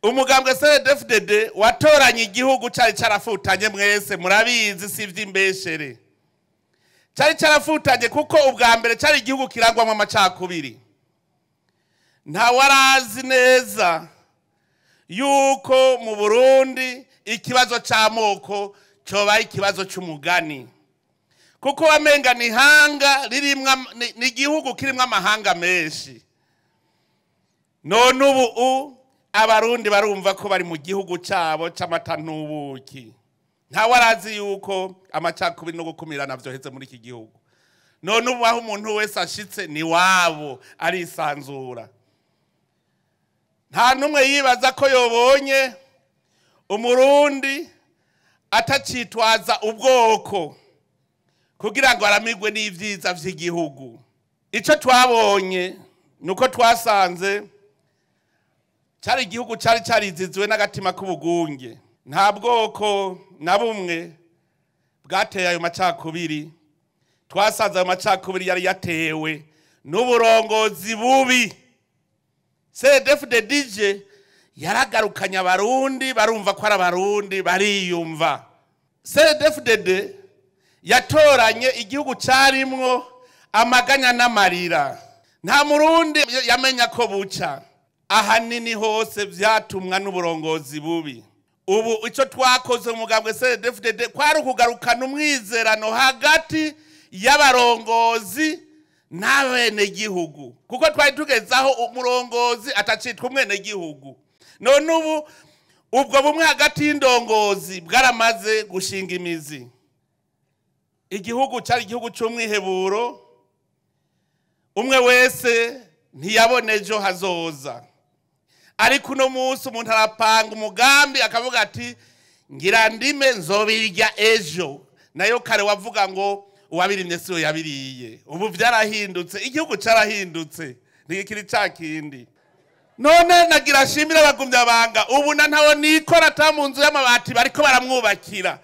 umugambwe CNDD-FDD watoranye igihugu cyari carafutanye mwese murabizi sivyo imbeshere cyari carafutanye kuko ubwa mbere cyari igihugu kirangwamwe amacakubiri nta warazi neza yuko mu Burundi ikibazo c'amoko coba ikibazo c'umugani kuko wamenga ni hanga ririmwa ni igihugu kirimwa amahanga menshi none ubu abarundi barumva ko bari mu gihugu cabo c'amata n'ubuki nta warazi yuko amacakubiri no gukumirana vyoheze muri iki gihugu none ubu aho umuntu wese ashitse ni wabo arisanzura nta numwe yibaza ko yobonye umurundi atacitwaza ubwoko kugira ngo aramigwe n'ivyiza vy'igihugu ico twabonye nuko twasanze cyari igihugu cyari carizizwe n'agatima k'ubugunge nta bwoko na bumwe bwateye ayo macakubiri twasanze ayo macakubiri yari yatewe n'uburongozi bubi CNDD-FDD yaragarukanye abarundi barumva ko ari abarundi bariyumva CNDD-FDD yatoranye igihugu carimwo amaganya n'amarira nta murundi yamenya ko buca ahanini hose vyatumwa n'uburongozi bubi ubu ico twakoze umugambwe CNDD-FDD kwari ukugarukana umwizerano hagati y'abarongozi n'abene gihugu kuko twari tugezaho umurongozi atacitwa umwene gihugu none ubu ubwo bumwe hagati y'indongozi bwaramaze gushinga imizi igihugu cyari igihugu c'umwiheburo umwe wese ntiyabone ejo hazoza ariko uno munsi umuntu arapanga umugambi akavuga ati ngira ndime nzobirya ejo nayo kare wavuga ngo uwabirimye siyo yabiriye ubu vyarahindutse igihugu carahindutse ntikiri cakindi none nagira shimira abagumya banga ubu na ntawo nikora ta mu nzu y'amabati bariko baramwubakira